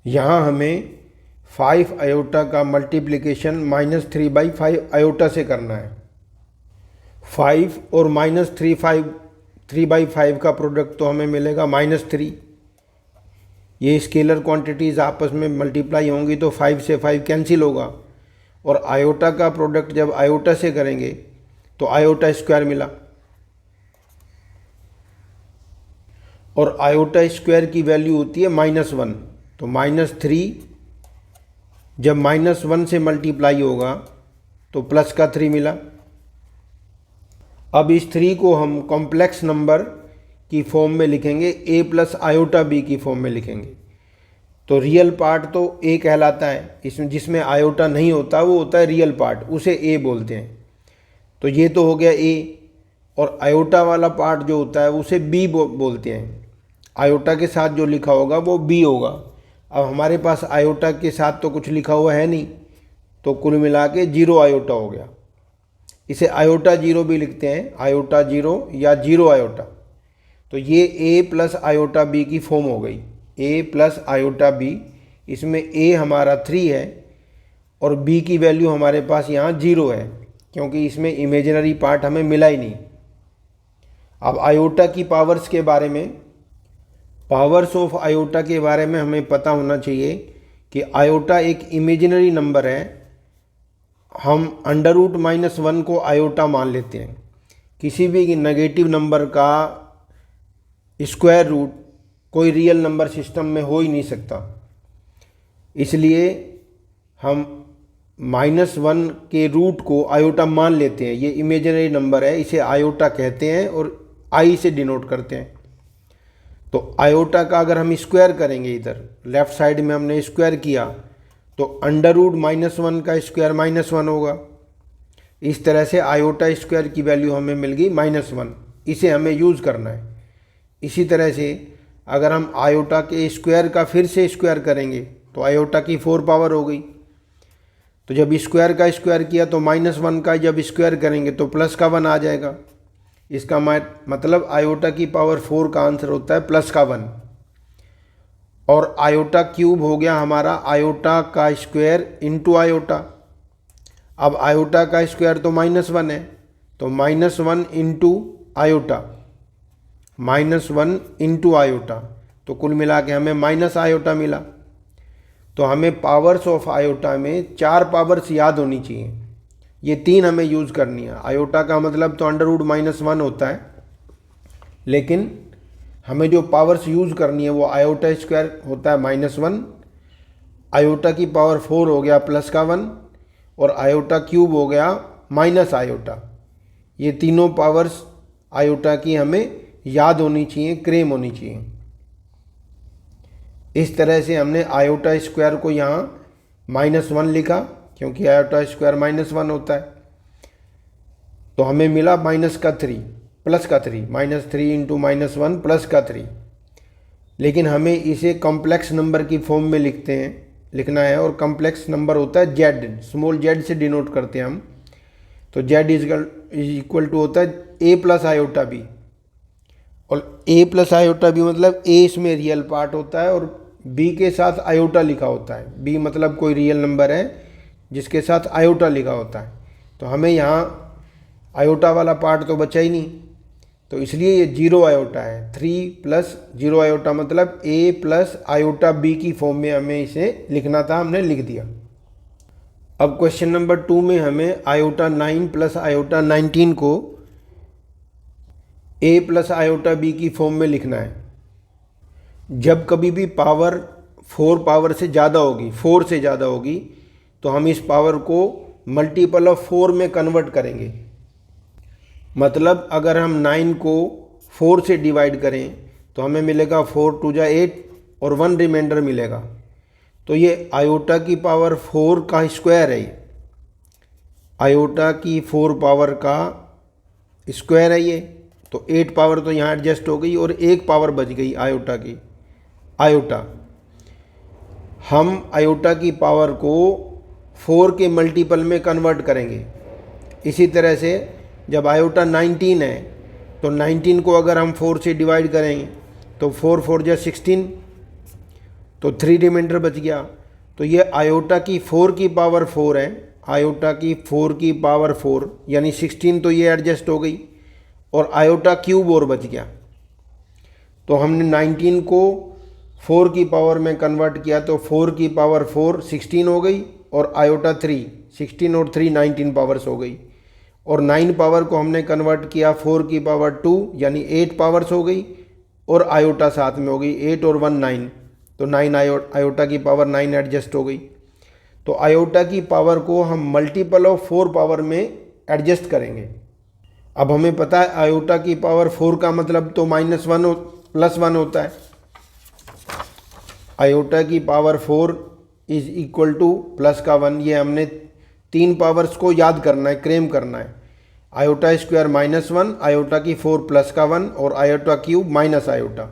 यहाँ हमें 5 आयोटा का मल्टीप्लिकेशन -3/5 आयोटा से करना है। 5 और -3/5 का प्रोडक्ट तो हमें मिलेगा -3। ये स्केलर क्वांटिटीज़ आपस में मल्टीप्लाई होंगी तो 5 से 5 कैंसिल होगा, और आयोटा का प्रोडक्ट जब आयोटा से करेंगे तो आयोटा स्क्वायर मिला, और आयोटा स्क्वायर की वैल्यू होती है -1। तो -3 जब -1 से मल्टीप्लाई होगा तो प्लस का 3 मिला। अब इस 3 को हम कॉम्प्लेक्स नंबर की फॉर्म में लिखेंगे, a प्लस आयोटा b की फॉर्म में लिखेंगे। तो रियल पार्ट तो a कहलाता है, इसमें जिसमें आयोटा नहीं होता वो होता है रियल पार्ट, उसे a बोलते हैं। तो ये तो हो गया a, और आयोटा वाला पार्ट जो होता है उसे b बोलते हैं। आयोटा के साथ जो लिखा होगा वो b होगा। अब हमारे पास आयोटा के साथ तो कुछ लिखा हुआ है नहीं, तो कुल मिला के 0 आयोटा हो गया। इसे आयोटा 0 भी लिखते हैं, आयोटा 0 या 0 आयोटा। तो ये a प्लस आयोटा b की फॉर्म हो गई, a प्लस आयोटा b। इसमें a हमारा 3 है और b की वैल्यू हमारे पास यहाँ 0 है, क्योंकि इसमें इमेजिनरी पार्ट हमें मिला ही नहीं। अब आयोटा की पावर्स के बारे में, पावर्स ऑफ आयोटा के बारे में हमें पता होना चाहिए कि आयोटा एक इमेजिनरी नंबर है। हम √-1 को आयोटा मान लेते हैं। किसी भी नेगेटिव नंबर का स्क्वायर रूट कोई रियल नंबर सिस्टम में हो ही नहीं सकता, इसलिए हम -1 के रूट को आयोटा मान लेते हैं। ये इमेजिनरी नंबर है, इसे आयोटा कहते हैं और आई से डिनोट करते हैं। तो आयोटा का अगर हम स्क्वायर करेंगे, इधर लेफ्ट साइड में हमने स्क्वायर किया, तो √-1 का स्क्वायर -1 होगा। इस तरह से आयोटा स्क्वायर की वैल्यू हमें मिल गई -1। इसे हमें यूज़ करना है। इसी तरह से अगर हम आयोटा के स्क्वायर का फिर से स्क्वायर करेंगे तो आयोटा की 4 पावर हो गई। तो जब स्क्वायर का स्क्वायर किया तो -1 का जब स्क्वायर करेंगे तो प्लस का 1 आ जाएगा। इसका मतलब आयोटा की पावर 4 का आंसर होता है प्लस का 1। और आयोटा क्यूब हो गया हमारा आयोटा का स्क्वायर इंटू आयोटा। अब आयोटा का स्क्वायर तो -1 है, तो -1 इंटू आयोटा, -1 इंटू आयोटा, तो कुल मिला के हमें माइनस आयोटा मिला। तो हमें पावर्स ऑफ आयोटा में 4 पावर्स याद होनी चाहिए। ये 3 हमें यूज़ करनी है। आयोटा का मतलब तो √-1 होता है, लेकिन हमें जो पावर्स यूज़ करनी है वो आयोटा स्क्वायर होता है -1, आयोटा की पावर 4 हो गया प्लस का 1, और आयोटा क्यूब हो गया माइनस आयोटा। ये तीनों पावर्स आयोटा की हमें याद होनी चाहिए, क्रेम होनी चाहिए। इस तरह से हमने आयोटा स्क्वायर को यहाँ -1 लिखा, क्योंकि आयोटा स्क्वायर -1 होता है। तो हमें मिला -3 प्लस का 3, -3 इंटू -1 प्लस का 3। लेकिन हमें इसे कॉम्प्लेक्स नंबर की फॉर्म में लिखना है, और कॉम्प्लेक्स नंबर होता है z, स्मॉल z से डिनोट करते हैं हम। तो z इक्वल टू होता है a प्लस आयोटा b, और a प्लस आयोटा b मतलब a इसमें रियल पार्ट होता है और b के साथ आयोटा लिखा होता है। b मतलब कोई रियल नंबर है जिसके साथ आयोटा लिखा होता है। तो हमें यहाँ आयोटा वाला पार्ट तो बचा ही नहीं, तो इसलिए ये 0 आयोटा है। 3 प्लस 0 आयोटा मतलब a प्लस आयोटा b की फॉर्म में हमें इसे लिखना था, हमने लिख दिया। अब क्वेश्चन नंबर 2 में हमें आयोटा 9 प्लस आयोटा 19 को a प्लस आयोटा b की फॉर्म में लिखना है। जब कभी भी पावर 4 पावर से ज़्यादा होगी, 4 से ज़्यादा होगी, तो हम इस पावर को मल्टीपल ऑफ 4 में कन्वर्ट करेंगे। मतलब अगर हम 9 को 4 से डिवाइड करें तो हमें मिलेगा 4 2 जा 8 और 1 रिमाइंडर मिलेगा। तो ये आयोटा की पावर 4 का स्क्वायर है। आयोटा की 4 पावर का स्क्वायर है ये। तो 8 पावर तो यहाँ एडजस्ट हो गई और 1 पावर बच गई आयोटा की। आयोटा, हम आयोटा की पावर को 4 के मल्टीपल में कन्वर्ट करेंगे। इसी तरह से जब आयोटा 19 है तो 19 को अगर हम 4 से डिवाइड करेंगे तो 4 4 जा 16, तो 3 रिमाइंडर बच गया। तो ये आयोटा की 4 की पावर 4 है, आयोटा की 4 की पावर 4 यानी 16, तो ये एडजस्ट हो गई और आयोटा क्यूब और बच गया। तो हमने 19 को 4 की पावर में कन्वर्ट किया तो 4 की पावर 4 16 हो गई और आयोटा 3 16 और 3 19 पावर्स हो गई। और 9 पावर को हमने कन्वर्ट किया 4 की पावर 2 यानी 8 पावर्स हो गई और आयोटा साथ में हो गई 8 और 1 9, तो 9 आयोटा की पावर 9 एडजस्ट हो गई। तो आयोटा की पावर को हम मल्टीपल ऑफ 4 पावर में एडजस्ट करेंगे। अब हमें पता है आयोटा की पावर 4 का मतलब तो -1 +1 होता है। आयोटा की power 4 is equal two plus का 1, ये हमने 3 पावर्स को याद करना है, क्लेम करना है। आयोटा स्क्वायर -1, आयोटा की 4 प्लस का 1 और आयोटा क्यूब माइनस आयोटा।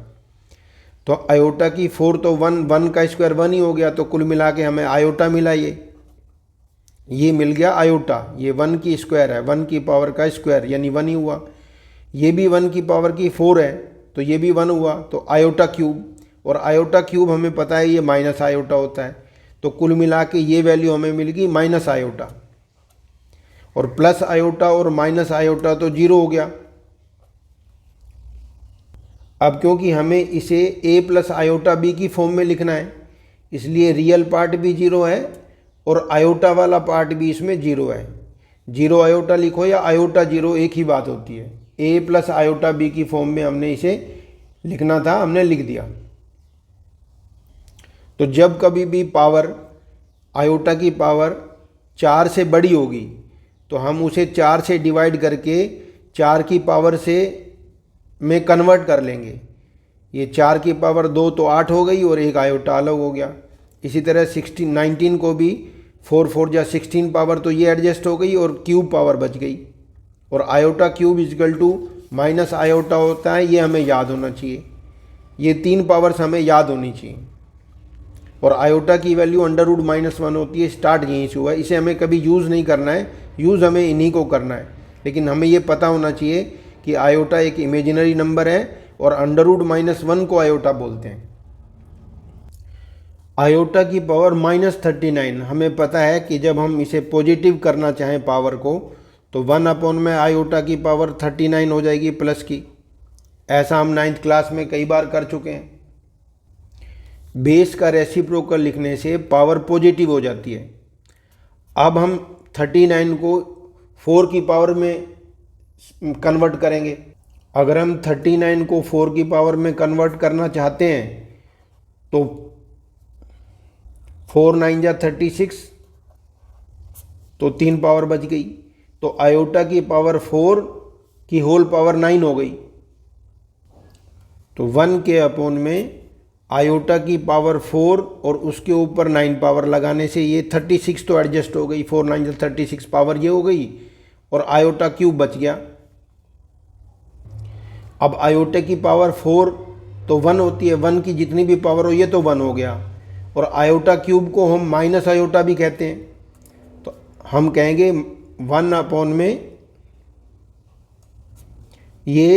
तो आयोटा की 4 तो 1 का स्क्वायर 1 ही हो गया, तो कुल मिला के हमें आयोटा मिला। ये मिल गया आयोटा। ये 1 की स्क्वायर है, 1 की पावर का स्क्वायर यानी 1 ही हुआ। ये भी 1 की पावर की 4 है तो ये भी 1 हुआ, तो आयोटा क्यूब। और आयोटा क्यूब हमें पता है ये माइनस आयोटा होता है, तो कुल मिला के ये वैल्यू हमें मिल गई माइनस आयोटा। और प्लस आयोटा और माइनस आयोटा तो 0 हो गया। अब क्योंकि हमें इसे a प्लस आयोटा b की फॉर्म में लिखना है, इसलिए रियल पार्ट भी 0 है और आयोटा वाला पार्ट भी इसमें 0 है। 0 आयोटा लिखो या आयोटा 0 एक ही बात होती है। a प्लस आयोटा b की फॉर्म में हमने इसे लिखना था, हमने लिख दिया। तो जब कभी भी पावर आयोटा की पावर 4 से बड़ी होगी तो हम उसे 4 से डिवाइड करके 4 की पावर से में कन्वर्ट कर लेंगे। ये 4 की पावर 2 तो 8 हो गई और एक आयोटा अलग हो गया। इसी तरह 19 को भी 4 4 या 16 पावर तो ये एडजस्ट हो गई और क्यूब पावर बच गई। और iota cube is equal to minus iota होता है, ये हमें याद होना चाहिए। ये 3 पावर्स हमें याद होनी चाहिए। और आयोटा की वैल्यू √-1 होती है, स्टार्ट यहीं से हुआ है। इसे हमें कभी यूज़ नहीं करना है, यूज़ हमें इन्हीं को करना है। लेकिन हमें ये पता होना चाहिए कि आयोटा एक इमेजिनरी नंबर है और √-1 को आयोटा बोलते हैं। आयोटा की पावर -39, हमें पता है कि जब हम इसे पॉजिटिव करना चाहें पावर को तो 1 में आयोटा की पावर 39 हो जाएगी प्लस की। ऐसा हम 9th क्लास में कई बार कर चुके हैं। बेस का रेसिप्रोकल लिखने से पावर पॉजिटिव हो जाती है। अब हम 39 को 4 की पावर में कन्वर्ट करेंगे। अगर हम 39 को 4 की पावर में कन्वर्ट करना चाहते हैं तो 4 9 जा 36, तो 3 पावर बच गई। तो आयोटा की पावर 4 की होल पावर 9 हो गई। तो 1 के अपॉन में आयोटा की पावर 4 और उसके ऊपर 9 पावर लगाने से ये 36 तो एडजस्ट हो गई। 4 9 36 पावर ये हो गई और आयोटा क्यूब बच गया। अब आयोटा की पावर 4 तो 1 होती है, 1 की जितनी भी पावर हो ये तो 1 हो गया। और आयोटा क्यूब को हम माइनस आयोटा भी कहते हैं, तो हम कहेंगे 1 में ये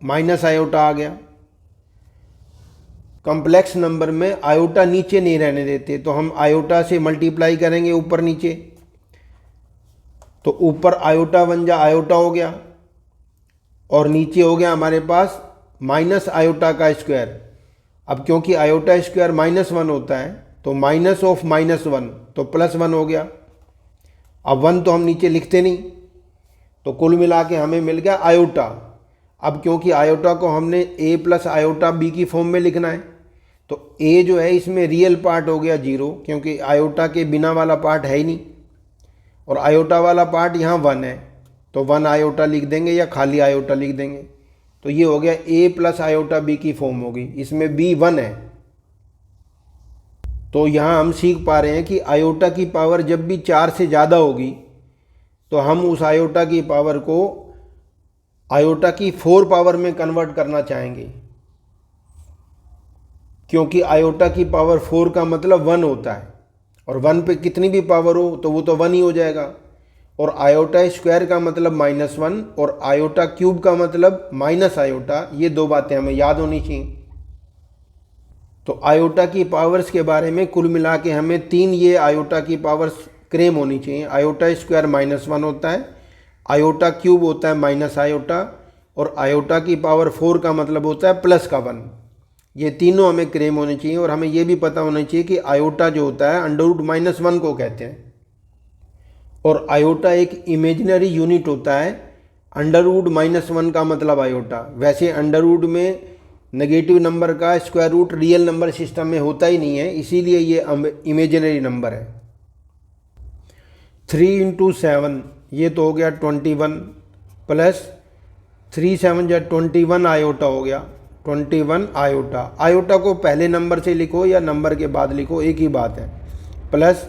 माइनस आयोटा आ गया। कॉम्प्लेक्स नंबर में आयोटा नीचे नहीं रहने देते, तो हम आयोटा से मल्टीप्लाई करेंगे ऊपर नीचे। तो ऊपर आयोटा 1 जा आयोटा हो गया और नीचे हो गया हमारे पास माइनस आयोटा का स्क्वायर। अब क्योंकि आयोटा स्क्वायर -1 होता है तो माइनस ऑफ -1 तो +1 हो गया। अब 1 तो हम नीचे लिखते नहीं, तो कुल मिला के हमें मिल गया आयोटा। अब क्योंकि आयोटा को हमने a प्लस आयोटा b की फॉर्म में लिखना है तो a जो है इसमें रियल पार्ट हो गया 0, क्योंकि आयोटा के बिना वाला पार्ट है ही नहीं। और आयोटा वाला पार्ट यहाँ 1 है, तो 1 आयोटा लिख देंगे या खाली आयोटा लिख देंगे। तो ये हो गया a प्लस आयोटा b की फॉर्म होगी, इसमें b 1 है। तो यहाँ हम सीख पा रहे हैं कि आयोटा की पावर जब भी 4 से ज़्यादा होगी तो हम उस आयोटा की पावर को आयोटा की 4 पावर में कन्वर्ट करना चाहेंगे, क्योंकि आयोटा की पावर 4 का मतलब 1 होता है और 1 पे कितनी भी पावर हो तो वो तो 1 ही हो जाएगा। और आयोटा स्क्वायर का मतलब -1 और आयोटा क्यूब का मतलब माइनस आयोटा, ये 2 बातें हमें याद होनी चाहिए। तो आयोटा की पावर्स के बारे में कुल मिला के हमें 3 ये आयोटा की पावर्स क्लेम होनी चाहिए। आयोटा स्क्वायर -1 होता है, आयोटा क्यूब होता है माइनस आयोटा, और आयोटा की पावर 4 का मतलब होता है प्लस का 1। ये तीनों हमें क्लेम होने चाहिए। और हमें ये भी पता होना चाहिए कि आयोटा जो होता है √-1 को कहते हैं, और आयोटा एक इमेजिनरी यूनिट होता है। √-1 का मतलब आयोटा। वैसे अंडर में नेगेटिव नंबर का square root real number system में होता ही नहीं है, इसीलिए ये इमेजिनरी नंबर है। 3 × 7 ये तो हो गया 21 प्लस 3 7 जा 21 आयोटा हो गया 21 आयोटा। आयोटा को पहले नंबर से लिखो या नंबर के बाद लिखो, एक ही बात है। प्लस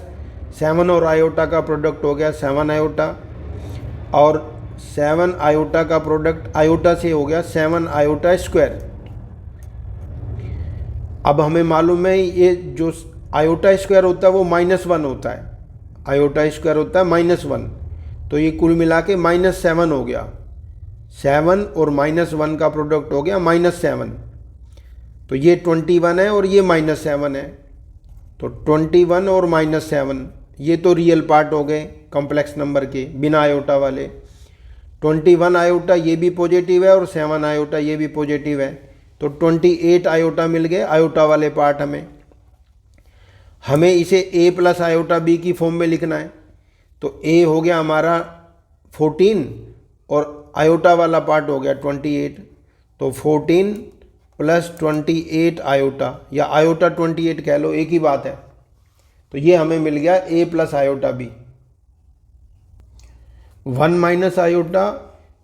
7 और आयोटा का प्रोडक्ट हो गया 7 आयोटा, और 7 आयोटा का प्रोडक्ट आयोटा से हो गया 7 आयोटा स्क्वायर। अब हमें मालूम है ये जो आयोटा स्क्वायर होता है वो -1 होता है। आयोटा स्क्वायर होता है -1, तो ये कुल मिला के -7 हो गया। 7 और -1 का प्रोडक्ट हो गया -7। तो ये 21 है और ये -7 है, तो 21 और -7 ये तो रियल पार्ट हो गए कॉम्प्लेक्स नंबर के बिना आयोटा वाले। 21 आयोटा ये भी पॉजिटिव है और 7 आयोटा ये भी पॉजिटिव है, तो 28 आयोटा मिल गए आयोटा वाले पार्ट। हमें इसे a + आयोटा b की फॉर्म में लिखना है। तो a हो गया हमारा 14 और आयोटा वाला पार्ट हो गया 28, तो 14 + 28 आयोटा, या आयोटा 28 कह लो, एक ही बात है। तो ये हमें मिल गया a + iota b। 1 - iota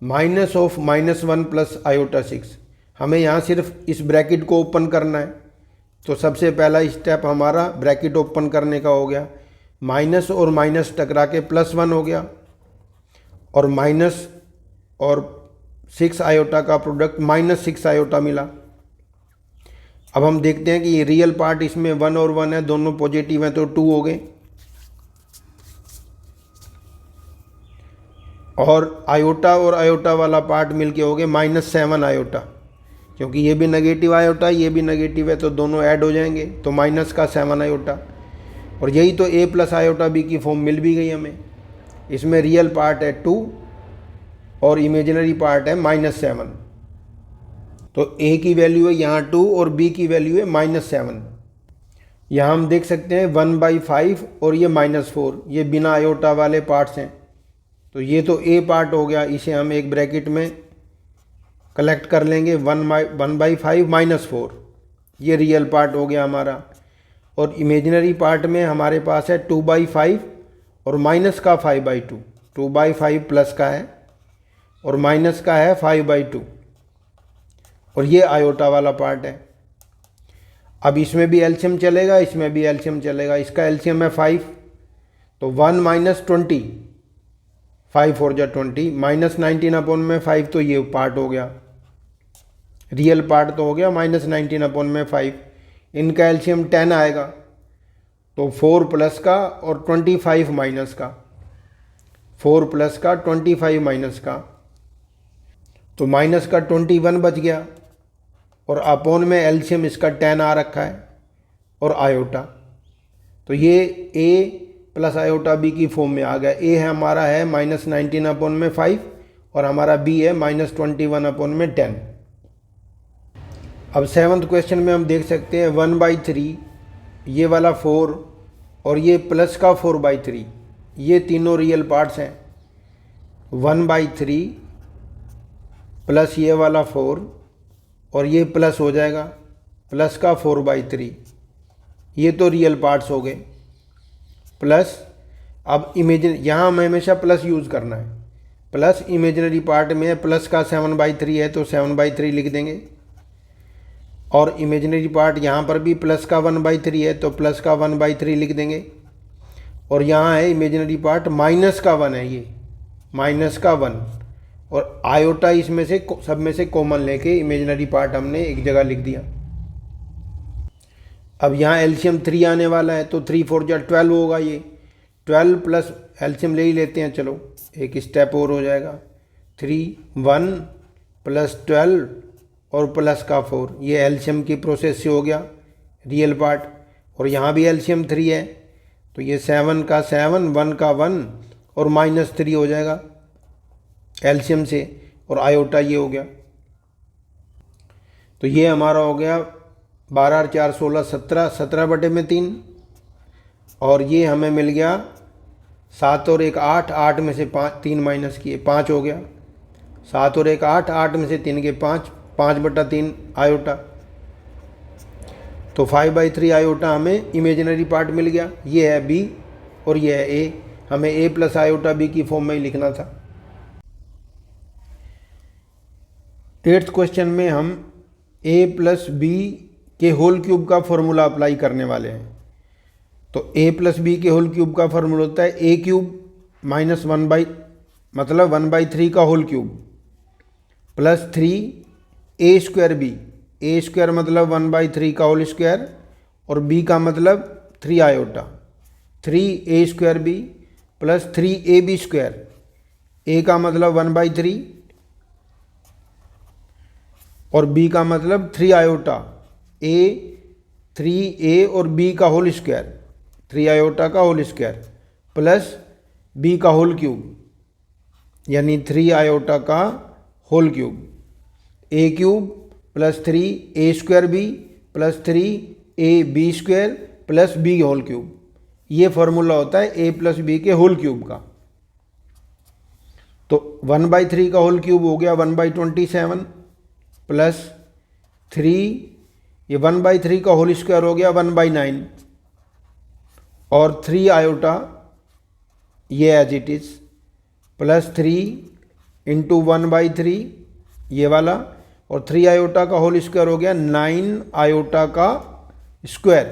-(-1 + iota 6)। हमें यहाँ सिर्फ इस ब्रैकेट को ओपन करना है। तो सबसे पहला स्टेप हमारा ब्रैकेट ओपन करने का हो गया, माइनस और माइनस टकरा के +1 हो गया, और माइनस और 6 आयोटा का प्रोडक्ट -6 आयोटा मिला। अब हम देखते हैं कि ये रियल पार्ट इसमें 1 और 1 है, दोनों पॉजिटिव हैं, तो 2 हो गए। और आयोटा वाला पार्ट मिलके हो गए -7 आयोटा, क्योंकि ये भी नेगेटिव आयोटा ये भी नेगेटिव है, तो दोनों ऐड हो जाएंगे, तो -7 आयोटा। और यही तो a + आयोटा b की फॉर्म मिल भी गई हमें। इसमें रियल पार्ट है 2 और इमेजिनरी पार्ट है -7। तो a की वैल्यू है यहाँ 2 और b की वैल्यू है -7। यहाँ हम देख सकते हैं 1/5 और ये -4, ये बिना आयोटा वाले पार्ट्स हैं। तो ये तो a पार्ट हो गया, इसे हम एक ब्रैकेट में कलेक्ट कर लेंगे। 1/5 -4 ये रियल पार्ट हो गया हमारा। और इमेजिनरी पार्ट में हमारे पास है 2/5 और -5/2। 2/5 प्लस का है और माइनस का है 5/2, और ये आयोटा वाला पार्ट है। अब इसमें भी एलसीएम चलेगा, इसमें भी एलसीएम चलेगा। इसका एलसीएम है 5, तो 1 - 20, 5 4 जा 20, -19/5, तो ये पार्ट हो गया, रियल पार्ट तो हो गया -19/5। इनका एलसीएम 10 आएगा, तो 4 प्लस का और 25 माइनस का, 4 प्लस का 25 माइनस का, तो माइनस का 21 बच गया, और अपोन में एलसीएम इसका 10 आ रखा है, और आयोटा। तो ये a + आयोटा b की फॉर्म में आ गया। a है हमारा है -19/5 और हमारा b है -21/10। अब 7th क्वेश्चन में हम देख सकते हैं 1/3, ये वाला 4 और ये प्लस का 4/3, ये तीनों रियल पार्ट्स हैं। 1/3 प्लस ये वाला 4 और ये प्लस हो जाएगा प्लस का 4/3, ये तो रियल पार्ट्स हो गए। प्लस अब यहाँ हमें हमेशा प्लस यूज़ करना है। प्लस इमेजिनरी पार्ट में प्लस का 7/3 है, तो 7/3 लिख देंगे। और इमेजिनरी पार्ट यहाँ पर भी प्लस का 1/3 है, तो प्लस का 1/3 लिख देंगे। और यहाँ है इमेजिनरी पार्ट माइनस का 1 है, ये माइनस का 1, और आयोटा इसमें से सब में से कॉमन लेके इमेजिनरी पार्ट हमने एक जगह लिख दिया। अब यहाँ एलसीएम 3 आने वाला है, तो 3 4 जा 12 होगा। ये 12 प्लस एलसीएम ले ही लेते हैं, चलो एक स्टेप और हो जाएगा। 3 1 प्लस 12 और प्लस का 4, ये एलसीएम की प्रोसेस से हो गया। रियल पार्ट, और यहाँ भी एलसीएम 3 है, तो ये 7 का 7, 1 का 1 और -3 हो जाएगा एलसीएम से, और आयोटा ये हो गया। तो ये हमारा हो गया 12 और 4 16 17, 17/3, और ये हमें मिल गया 7 और 1 8, 8 में से 3 माइनस किए 5 हो गया। 7 और 1 8, 8 में से 3 के 5, 5/3 आयोटा। तो 5/3 आयोटा हमें इमेजिनरी पार्ट मिल गया। ये है बी और ये है ए, हमें ए प्लस आयोटा बी की फॉर्म में ही लिखना था। 8th क्वेश्चन में हम ए प्लस बी के होल क्यूब का फॉर्मूला अप्लाई करने वाले हैं। तो ए प्लस बी के होल क्यूब का फॉर्मूला होता है ए क्यूब माइनस 1/3 का whole cube plus 3 A square B. A square मतलब 1/3 का होल स्क्वायर, और बी का मतलब 3 iota. 3 A square B plus 3 A B square. A का मतलब 1/3 और बी का मतलब 3 आयोटा। ए 3 ए और बी का होल स्क्वायर, 3 आयोटा का होल स्क्वायर प्लस बी का होल क्यूब, यानी 3 आयोटा का whole cube. A cube plus 3 A square B plus 3 A B square plus B whole cube. ये फॉर्मूला होता है ए प्लस बी के whole cube का। तो 1/3 का होल क्यूब हो गया 1/27 प्लस 3, ये 1/3 का होल स्क्वायर हो गया 1/9, और 3 आयोटा ये as it is plus 3 into 1/3 ये वाला, और 3 आयोटा का होल स्क्वायर हो गया 9 आयोटा का स्क्वायर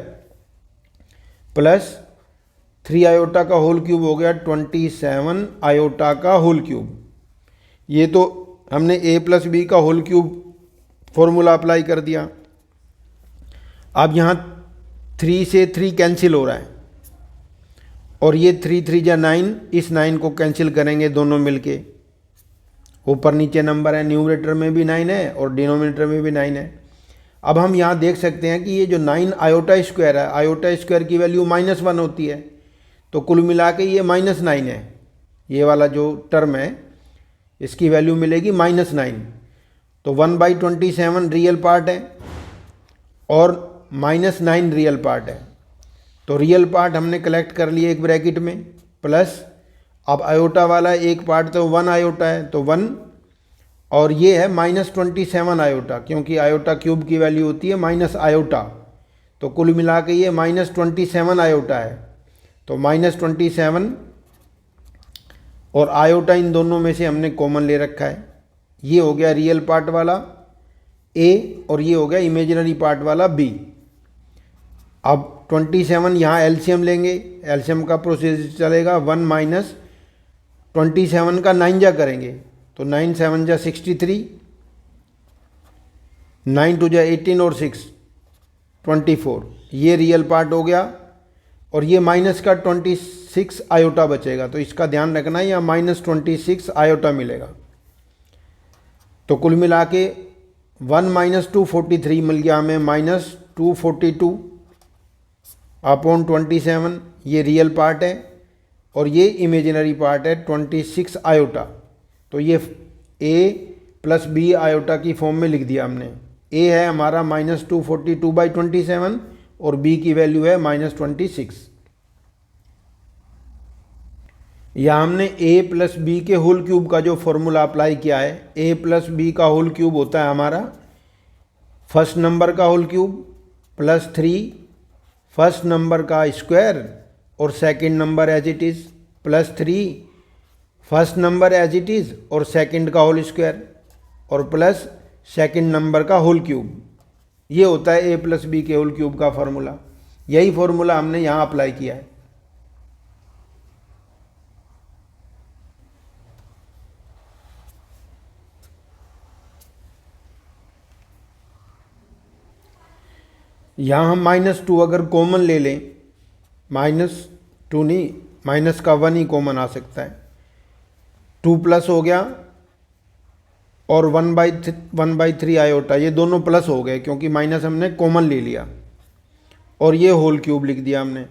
प्लस 3 आयोटा का होल क्यूब हो गया 27 आयोटा का होल क्यूब। ये तो हमने ए प्लस बी का होल क्यूब फॉर्मूला अप्लाई कर दिया। अब यहाँ 3 से 3 कैंसिल हो रहा है, और ये 3 3 जा 9, इस 9 को कैंसिल करेंगे दोनों मिलके। ऊपर नीचे नंबर है, न्यूमरेटर में भी 9 है और डिनोमिनेटर में भी 9 है। अब हम यहाँ देख सकते हैं कि ये जो 9 आयोटा स्क्वायर है, आयोटा स्क्वायर की वैल्यू -1 होती है, तो कुल मिला के ये -9 है। ये वाला जो टर्म है इसकी वैल्यू मिलेगी -9। तो 1/27 रियल पार्ट है और -9 रियल पार्ट है। तो रियल पार्ट हमने कलेक्ट कर लिए एक ब्रैकेट में, प्लस अब आयोटा वाला एक पार्ट तो 1 आयोटा है तो 1, और ये है -27 आयोटा, क्योंकि आयोटा क्यूब की वैल्यू होती है माइनस आयोटा। तो कुल मिला के ये -27 आयोटा है। तो -27 और आयोटा इन दोनों में से हमने कॉमन ले रखा है। ये हो गया रियल पार्ट वाला ए और ये हो गया इमेजिनरी पार्ट वाला बी। अब 27 यहाँ एलसीएम लेंगे, एलसीएम का प्रोसेस चलेगा। 1 माइनस 27 का 9 जा करेंगे तो 9 7 जा 63, 9 2 जा 18 और 6 24। ये रियल पार्ट हो गया, और ये माइनस का 26 आयोटा बचेगा। तो इसका ध्यान रखना है, यहाँ -26 आयोटा मिलेगा। तो कुल मिला के 1 - 243 मिल गया हमें, -242 अपॉन 27। ये रियल पार्ट है और ये इमेजिनरी पार्ट है 26 आयोटा। तो ये ए प्लस बी आयोटा की फॉर्म में लिख दिया हमने। ए है हमारा -242/27 और बी की वैल्यू है -26। यहाँ हमने ए प्लस बी के होल क्यूब का जो फॉर्मूला अप्लाई किया है, ए प्लस बी का होल क्यूब होता है हमारा फर्स्ट नंबर का whole cube plus 3 first number का स्क्वायर और second number as it is plus 3 first number as it is और सेकंड का होल स्क्वायर और प्लस सेकंड नंबर का होल क्यूब। ये होता है ए प्लस बी के होल क्यूब का फार्मूला। यही फार्मूला हमने यहाँ अप्लाई किया है। यहाँ हम -2 अगर कॉमन ले लें, -2 नहीं, माइनस का 1 ही कॉमन आ सकता है। 2 प्लस हो गया और 1/3 आयोटा, ये दोनों प्लस हो गए क्योंकि माइनस हमने कॉमन ले लिया। और ये होल क्यूब लिख दिया हमने।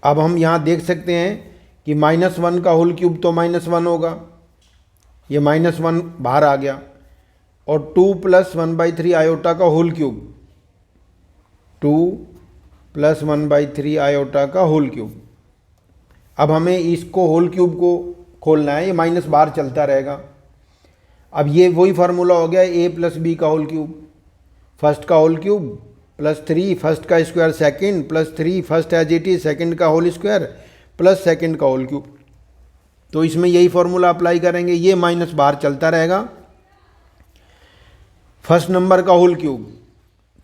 अब हम यहाँ देख सकते हैं कि -1 का होल क्यूब तो -1 होगा, ये -1 बाहर आ गया, और 2 + 1/3 आयोटा का होल क्यूब, 2 + 1/3 आयोटा का होल क्यूब। अब हमें इसको होल क्यूब को खोलना है, ये माइनस बाहर चलता रहेगा। अब ये वही फार्मूला हो गया a + b का होल क्यूब, फर्स्ट का होल क्यूब +3 फर्स्ट का square second +3 first as it is second का होल स्क्वायर प्लस सेकंड का होल क्यूब। तो इसमें यही फार्मूला अप्लाई करेंगे, ये माइनस बाहर चलता रहेगा। फर्स्ट नंबर का होल क्यूब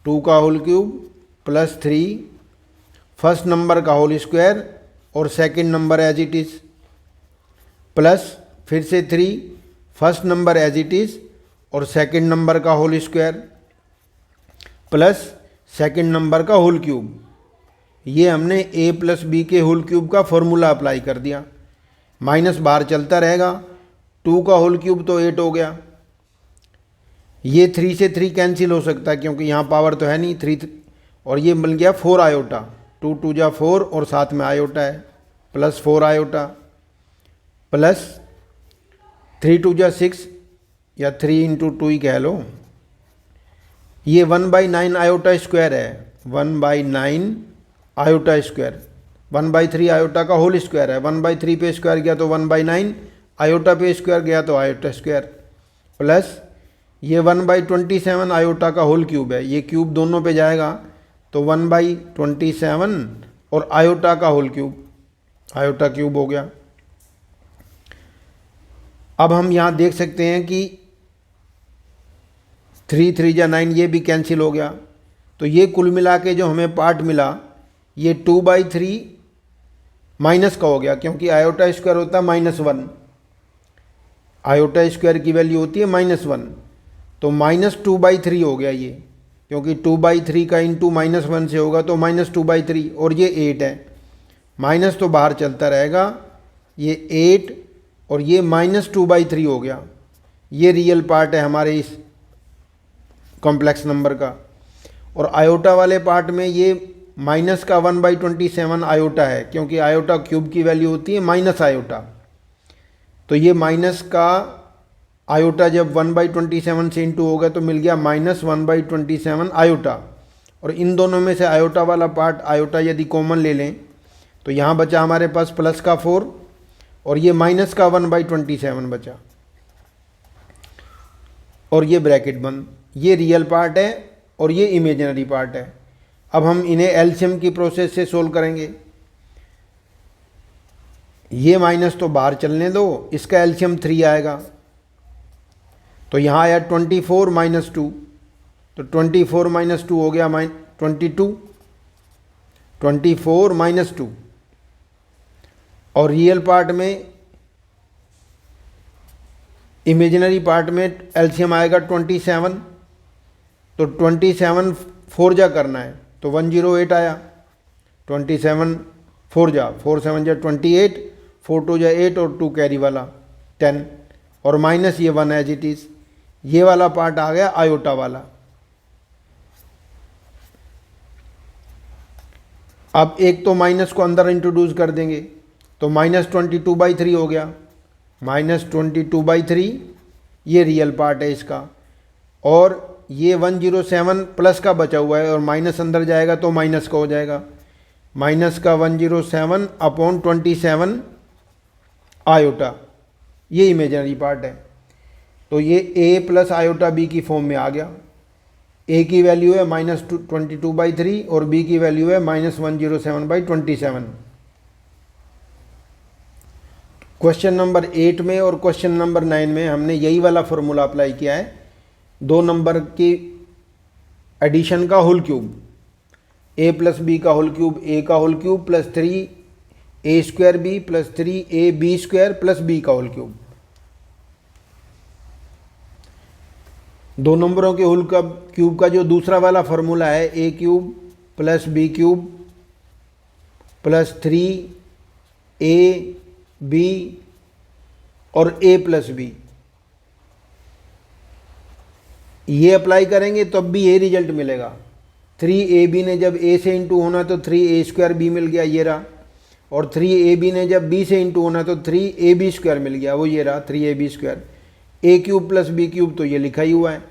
2 का होल क्यूब +3 फर्स्ट नंबर का होल स्क्वायर और second number as it is plus फिर से 3 first number as it is और सेकंड नंबर का whole square plus second number का होल क्यूब। ये हमने a + b के होल क्यूब का फॉर्मूला अप्लाई कर दिया, माइनस बाहर चलता रहेगा। 2 का होल क्यूब तो 8 हो गया, ये 3 से 3 कैंसिल हो सकता है क्योंकि यहाँ पावर तो है नहीं 3, और ये मिल गया 4 आयोटा, 2 × 2 = 4 और साथ में आयोटा है +4 आयोटा प्लस 3 × 2 = 6 या 3 × 2 ही कह लो। ये 1/9 आयोटा स्क्वायर है, 1/9 आयोटा स्क्वायर, 1/3 आयोटा का होल स्क्वायर है, 1/3 पे स्क्वायर गया तो 1/9, आयोटा पे स्क्वायर गया तो आयोटा स्क्वायर, प्लस ये 1/27 आयोटा का होल क्यूब है, ये क्यूब दोनों पे जाएगा तो 1/27 और आयोटा का होल क्यूब, आयोटा क्यूब हो गया। अब हम यहाँ देख सकते हैं कि 3 × 3 = 9, ये भी कैंसिल हो गया। तो ये कुल मिला के जो हमें पार्ट मिला ये 2/3 माइनस का हो गया, क्योंकि आयोटा स्क्वायर होता है -1, आयोटा स्क्वायर की वैल्यू होती है -1, तो -2/3 हो गया ये, क्योंकि 2/3 का इंटू -1 से होगा तो -2/3, और ये 8 है, माइनस तो बाहर चलता रहेगा, ये 8 और ये -2/3 हो गया। ये रियल पार्ट है हमारे इस कॉम्प्लेक्स नंबर का। और आयोटा वाले पार्ट में ये माइनस का 1/27 आयोटा है, क्योंकि आयोटा क्यूब की वैल्यू होती है माइनस आयोटा, तो ये माइनस का आयोटा जब 1/27 से इंटू होगा तो मिल गया -1/27 आयोटा। और इन दोनों में से आयोटा वाला पार्ट, आयोटा यदि कॉमन ले लें तो यहाँ बचा हमारे पास प्लस का 4 और ये माइनस का 1/27 बचा, और ये ब्रैकेट बंद। ये रियल पार्ट है और ये इमेजिनरी पार्ट है। अब हम इन्हें एलसीएम की प्रोसेस से सोल्व करेंगे। ये माइनस तो बाहर चलने दो, इसका एलसीएम 3 आएगा, तो यहाँ आया 24 - 2, तो 24 - 2 हो गया 22, 24 - 2। और रियल पार्ट में, इमेजिनरी पार्ट में एलसीएम आएगा 27, तो 27 4 जा करना है तो 108 आया, 27 4 जा, 4 7 जा 28, 4 2 जा 8 और 2 कैरी वाला 10, और माइनस ये 1 एज इट इज। ये वाला पार्ट आ गया आयोटा वाला। अब एक तो माइनस को अंदर इंट्रोड्यूस कर देंगे तो -22/3 हो गया, -22/3 ये रियल पार्ट है इसका, और ये 107 प्लस का बचा हुआ है और माइनस अंदर जाएगा तो माइनस का हो जाएगा, माइनस का 107/27 आयोटा, ये इमेजिनरी पार्ट है। तो ये a + आयोटा b की फॉर्म में आ गया। a की वैल्यू है -22/3 और b की वैल्यू है -107/27। क्वेश्चन नंबर 8 में और क्वेश्चन नंबर 9 में हमने यही वाला फॉर्मूला अप्लाई किया है, 2 नंबर की एडिशन का होल क्यूब, a + b का होल क्यूब, a का whole cube plus 3a² plus 3ab² plus b का होल क्यूब। 2 नंबरों के होल क्यूब का जो दूसरा वाला फॉर्मूला है a³ plus b³ plus 3ab और a + b, ये अप्लाई करेंगे तब भी यही रिजल्ट मिलेगा। 3ab ने जब a से इंटू होना तो 3a² b मिल गया, ये रहा। और 3ab ने जब b से इंटू होना तो 3ab² मिल गया, वो ये रहा 3ab²। a³ प्लस b³ तो ये लिखा ही हुआ है।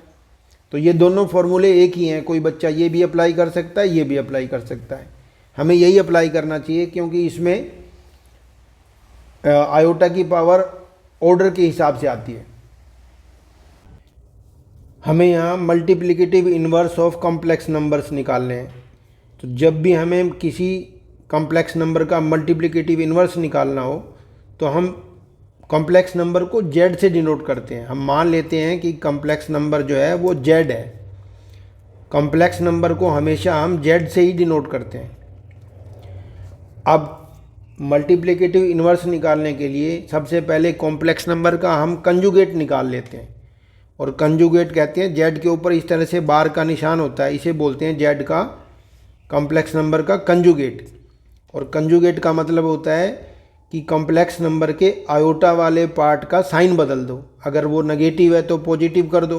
तो ये दोनों फॉर्मूले एक ही हैं, कोई बच्चा ये भी अप्लाई कर सकता है, ये भी अप्लाई कर सकता है। हमें यही अप्लाई करना चाहिए क्योंकि इसमें आयोटा की पावर ऑर्डर के हिसाब से आती है। हमें यहाँ multiplicative inverse of complex numbers निकालने हैं। तो जब भी हमें किसी कॉम्प्लेक्स नंबर का मल्टीप्लिकेटिव इन्वर्स निकालना हो तो हम कॉम्प्लेक्स नंबर को z से डिनोट करते हैं। हम मान लेते हैं कि कॉम्प्लेक्स नंबर जो है वो z है। कॉम्प्लेक्स नंबर को हमेशा हम z से ही डिनोट करते हैं। अब मल्टीप्लिकेटिव इन्वर्स निकालने के लिए सबसे पहले कॉम्प्लेक्स नंबर का हम कंजुगेट निकाल लेते हैं। और कंजुगेट कहते हैं, z के ऊपर इस तरह से बार का निशान होता है, इसे बोलते हैं z का कॉम्प्लेक्स नंबर का कंजुगेट। और कंजुगेट का मतलब होता है कि कॉम्प्लेक्स नंबर के आयोटा वाले पार्ट का साइन बदल दो। अगर वो नेगेटिव है तो पॉजिटिव कर दो,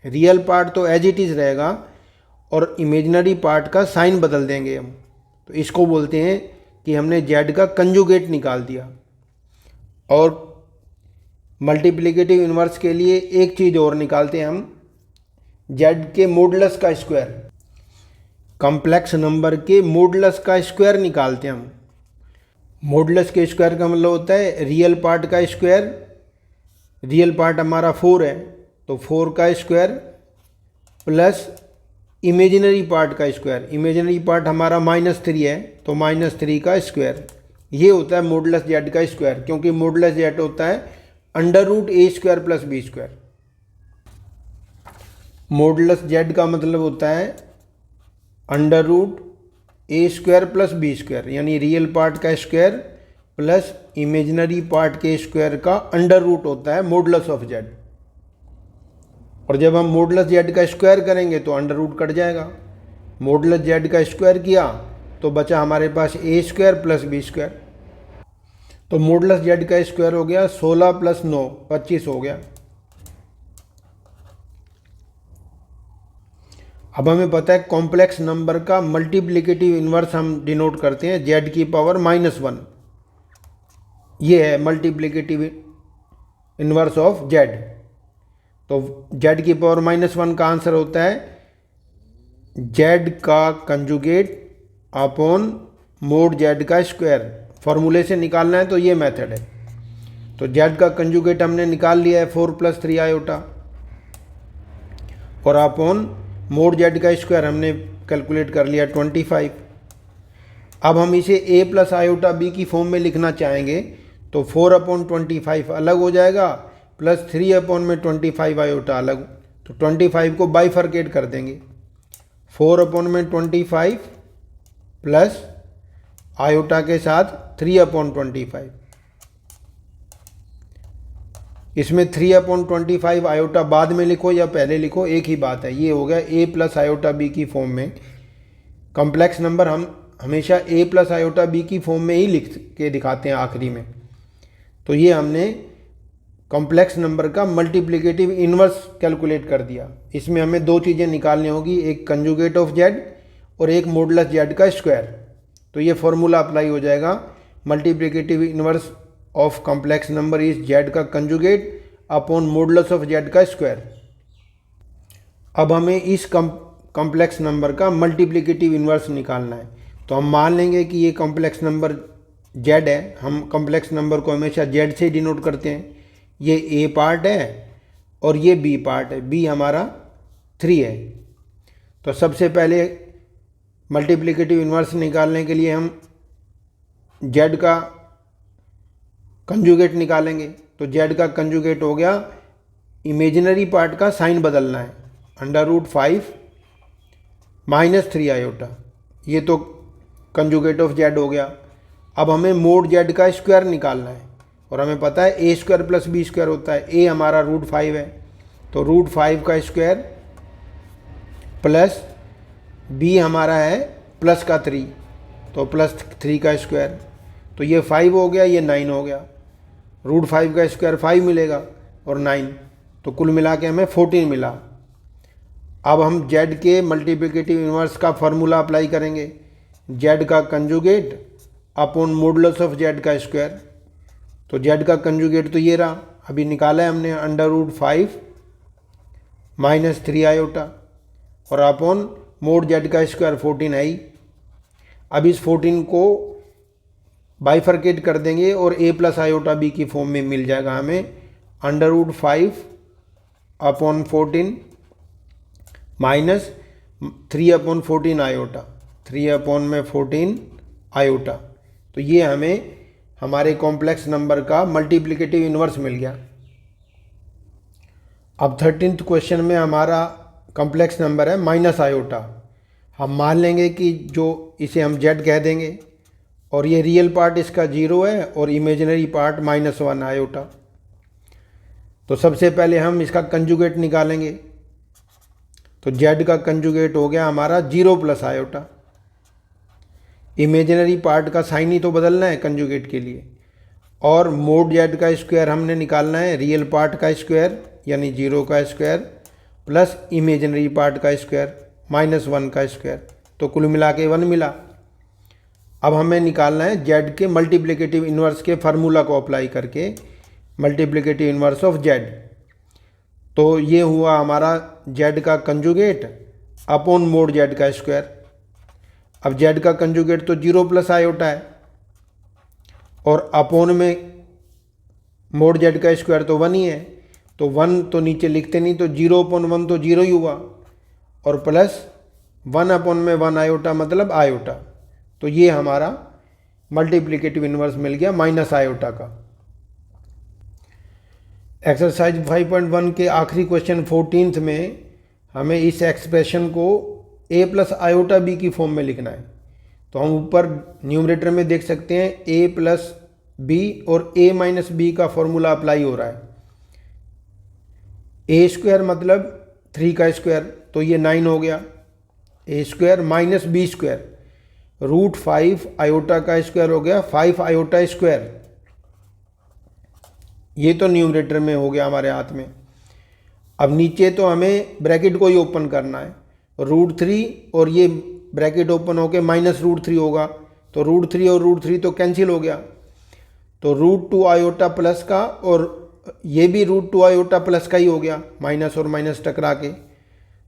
रियल पार्ट तो एज इट इज़ रहेगा और इमेजिनरी पार्ट का साइन बदल देंगे हम। तो इसको बोलते हैं कि हमने z का कंजुगेट निकाल दिया। और मल्टीप्लिकेटिव इन्वर्स के लिए एक चीज़ और निकालते हैं हम, z के मॉडुलस का स्क्वायर। कॉम्प्लेक्स नंबर के मॉडुलस का स्क्वायर निकालते हैं हम। मॉडुलस के स्क्वायर का मतलब होता है रियल पार्ट का स्क्वायर। रियल पार्ट हमारा 4 है तो 4 का स्क्वायर प्लस इमेजिनरी पार्ट का स्क्वायर। इमेजिनरी पार्ट हमारा -3 है तो -3 का स्क्वायर। ये होता है मॉडुलस z का स्क्वायर, क्योंकि मॉडुलस z होता है √a² plus b²। Modulus z का मतलब होता है √a² प्लस b², यानी रियल पार्ट का स्क्वायर प्लस इमेजिनरी पार्ट के स्क्वायर का √ होता है मॉडुलस ऑफ z। और जब हम मॉडुलस z का स्क्वायर करेंगे तो √ कट जाएगा। मॉडुलस z का स्क्वायर किया तो बचा हमारे पास a² प्लस b²। तो मॉडुलस z का स्क्वायर हो गया 16 प्लस 9 25 हो गया। अब हमें पता है कॉम्प्लेक्स नंबर का मल्टीप्लिकेटिव इन्वर्स हम डिनोट करते हैं z की पावर -1। ये है मल्टीप्लिकेटिव इन्वर्स ऑफ z। तो z की पावर -1 का आंसर होता है z का कंजुगेट अपॉन मोड z का स्क्वायर। फॉर्मूले से निकालना है तो ये मेथड है। तो z का कंजुगेट हमने निकाल लिया है 4 + 3 आयोटा, और अपॉन मोड z का स्क्वायर हमने कैलकुलेट कर लिया 25। अब हम इसे a प्लस आयोटा b की फॉर्म में लिखना चाहेंगे तो 4/25 अलग हो जाएगा प्लस 3/25 आयोटा अलग। तो 25 को बाइफर्केट कर देंगे, 4/25 प्लस आयोटा के साथ 3/25। इसमें 3/25 आयोटा बाद में लिखो या पहले लिखो, एक ही बात है। ये हो गया a प्लस आयोटा b की फॉर्म में। कॉम्प्लेक्स नंबर हम हमेशा a प्लस आयोटा b की फॉर्म में ही लिख के दिखाते हैं आखिरी में। तो ये हमने कॉम्प्लेक्स नंबर का मल्टीप्लिकेटिव इन्वर्स कैलकुलेट कर दिया। इसमें हमें दो चीज़ें निकालनी होगी, एक कंजुगेट ऑफ z और एक मॉडुलस z का स्क्वायर। तो ये फॉर्मूला अप्लाई हो जाएगा, multiplicative inverse of complex number is z का conjugate upon modulus of z का स्क्वायर। अब हमें इस कॉम्प्लेक्स नंबर का मल्टीप्लिकेटिव इन्वर्स निकालना है। तो हम मान लेंगे कि ये कॉम्प्लेक्स नंबर z है। हम कॉम्प्लेक्स नंबर को हमेशा z से डिनोट करते हैं। ये a पार्ट है और ये b पार्ट है, b हमारा 3 है। तो सबसे पहले मल्टीप्लिकेटिव इन्वर्स निकालने के लिए हम z का कंजुगेट निकालेंगे। तो z का कंजुगेट हो गया, इमेजिनरी पार्ट का साइन बदलना है, √5 -3 आयोटा। ये तो कंजुगेट ऑफ z हो गया। अब हमें मोड z का स्क्वायर निकालना है और हमें पता है a² प्लस b² होता है। a हमारा √5 है तो √5 का स्क्वायर प्लस b हमारा है प्लस का 3 तो +3 का स्क्वायर। तो ये 5 हो गया, ये 9 हो गया। √5 का स्क्वायर 5 मिलेगा और 9, तो कुल मिला के हमें 14 मिला। अब हम जेड के मल्टीप्लिकेटिव इन्वर्स का फॉर्मूला अप्लाई करेंगे, जेड का conjugate upon modulus of Z का स्क्वायर। तो जेड का कंजुगेट तो ये रहा, अभी निकाला है हमने, √5 माइनस 3 आयोटा और अपॉन मोड जेड का स्क्वायर 14 है ही। अब इस 14 को बाइफरकेट कर देंगे और a प्लस आयोटा बी की फॉर्म में मिल जाएगा हमें, √5 upon 14 minus 3 upon 14 iota, 3 upon में 14 आयोटा। तो ये हमें हमारे कॉम्प्लेक्स नंबर का मल्टीप्लिकेटिव इन्वर्स मिल गया। अब 13th क्वेश्चन में हमारा कॉम्प्लेक्स नंबर है माइनस आयोटा। हम मान लेंगे कि जो इसे हम जेड कह देंगे और ये रियल पार्ट इसका 0 है और इमेजिनरी पार्ट -1 आयोटा। तो सबसे पहले हम इसका कंजुगेट निकालेंगे। तो जेड का कंजुगेट हो गया हमारा 0 प्लस आयोटा। इमेजिनरी पार्ट का साइन ही तो बदलना है कंजुगेट के लिए, और मोड जेड का स्क्वायर हमने निकालना है, रियल पार्ट का स्क्वायर यानी 0 का स्क्वायर प्लस इमेजिनरी पार्ट का स्क्वायर -1 का स्क्वायर, तो कुल मिला के 1 मिला। अब हमें निकालना है जेड के मल्टीप्लिकेटिव इन्वर्स के फार्मूला को अप्लाई करके मल्टीप्लिकेटिव इन्वर्स ऑफ जेड। तो ये हुआ हमारा जेड का कंजुगेट अपॉन मोड जेड का स्क्वायर। अब जेड का कंजुगेट तो 0 प्लस आयोटा है और अपॉन में मोड जेड का स्क्वायर तो 1 ही है, तो 1 तो नीचे लिखते नहीं, तो 0 अपॉन 1 तो 0 ही हुआ और प्लस 1 अपॉन में 1 आयोटा मतलब आयोटा। तो ये हमारा मल्टीप्लिकेटिव इन्वर्स मिल गया माइनस आयोटा का। एक्सरसाइज 5.1 के आखिरी क्वेश्चन 14th में हमें इस एक्सप्रेशन को a प्लस आयोटा बी की फॉर्म में लिखना है। तो हम ऊपर न्यूमरेटर में देख सकते हैं a प्लस बी और a माइनस बी का फॉर्मूला अप्लाई हो रहा है। a स्क्वायर मतलब 3 का स्क्वायर, तो ये 9 हो गया, a square minus B square √5 iota का स्क्वायर हो गया 5 आयोटा स्क्वायर। ये तो न्यूमरेटर में हो गया हमारे हाथ में। अब नीचे तो हमें ब्रैकेट को ही ओपन करना है, √3 और ये ब्रैकेट ओपन होके -√3 होगा, तो √3 और √3 तो कैंसिल हो गया, तो √2 आयोटा प्लस का और ये भी √2 आयोटा प्लस का ही हो गया, माइनस और माइनस टकरा के,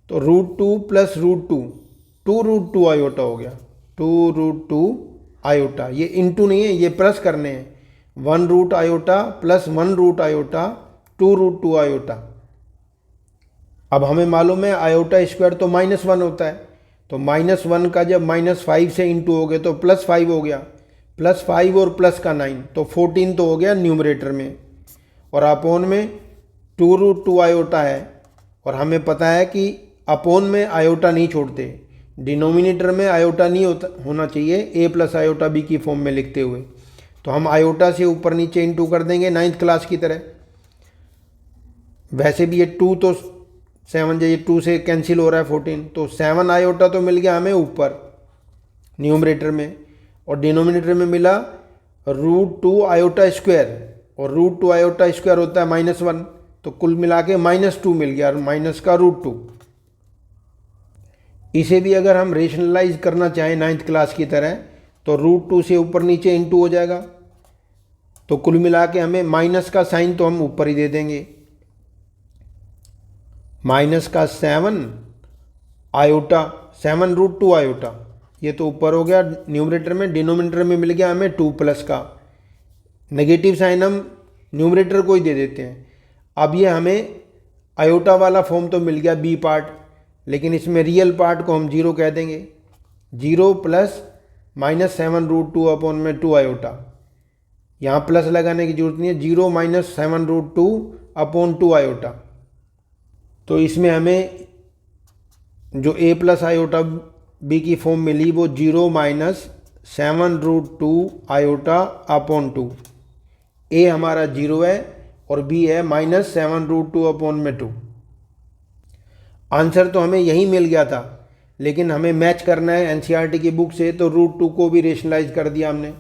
तो √2 प्लस √2 2√2 आयोटा हो गया, 2√2 आयोटा। ये इंटू नहीं है, ये प्लस करने हैं, 1 root iota plus 1 root iota 2√2 iota. अब हमें मालूम है आयोटा स्क्वायर तो -1 होता है, तो -1 का जब -5 से इंटू हो गया तो +5 हो गया, +5 और प्लस का 9, तो 14 तो हो गया न्यूमरेटर में, और अपोन में 2√2 आयोटा है। और हमें पता है कि अपोन में आयोटा नहीं छोड़ते, डिनोमिनेटर में आयोटा नहीं होना चाहिए a प्लस आयोटा b की फॉर्म में लिखते हुए। तो हम आयोटा से ऊपर नीचे इंटू कर देंगे 9th क्लास की तरह। वैसे भी ये 2 तो 7 ये 2 से कैंसिल हो रहा है 14, तो 7 आयोटा तो मिल गया हमें ऊपर न्यूमरेटर में, और डिनोमिनेटर में मिला √2 आयोटा स्क्वायर, और √2 आयोटा स्क्वायर होता है -1, तो कुल मिला के -2 मिल गया, माइनस का √2। इसे भी अगर हम रेशनलाइज करना चाहें 9th क्लास की तरह, तो √2 से ऊपर नीचे इंटू हो जाएगा, तो कुल मिला के हमें माइनस का साइन तो हम ऊपर ही दे देंगे, माइनस का 7 आयोटा 7 √2 आयोटा, ये तो ऊपर हो गया न्यूमरेटर में, डिनोमिनेटर में मिल गया हमें 2 प्लस का, नेगेटिव साइन हम न्यूमरेटर को ही दे देते हैं। अब ये हमें आयोटा वाला फॉर्म तो मिल गया बी पार्ट, लेकिन इसमें रियल पार्ट को हम 0 कह देंगे, 0 प्लस -7 √2 अपॉन में 2 आयोटा, यहाँ प्लस लगाने की जरूरत नहीं है, 0 - 7 √2 अपॉन 2 आयोटा। तो इसमें हमें जो a प्लस आयोटा b की फॉर्म मिली वो 0 - 7 √2 आयोटा अपॉन 2, a हमारा 0 है और b है -7 √2 अपॉन में 2। आंसर तो हमें यही मिल गया था, लेकिन हमें मैच करना है एनसीईआरटी की बुक से, तो √2 को भी रेशनलाइज कर दिया हमने।